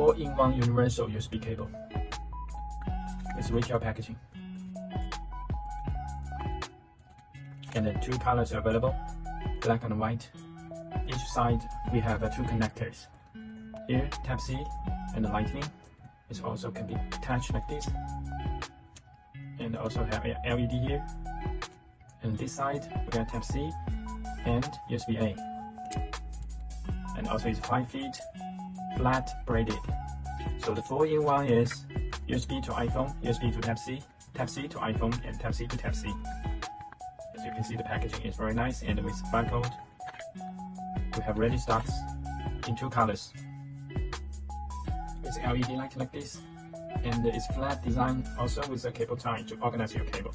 4-in-1 universal USB cable with retail packaging. And then 2 colors available, black and white. Each side we have 2 connectors. Here, Type-C and the Lightning. It also can be attached like this. And also have a LED here. And this side we got Type-C and USB-A. And also it's 5 feet, flat braided. So the 4-in-1 is USB to iPhone, USB to Type-C, Type-C to iPhone, and Type-C to Type-C. As you can see, the packaging is very nice, and with barcode, we have ready stocks in 2 colors. It's LED light like this, and it's flat design also with a cable tie to organize your cable.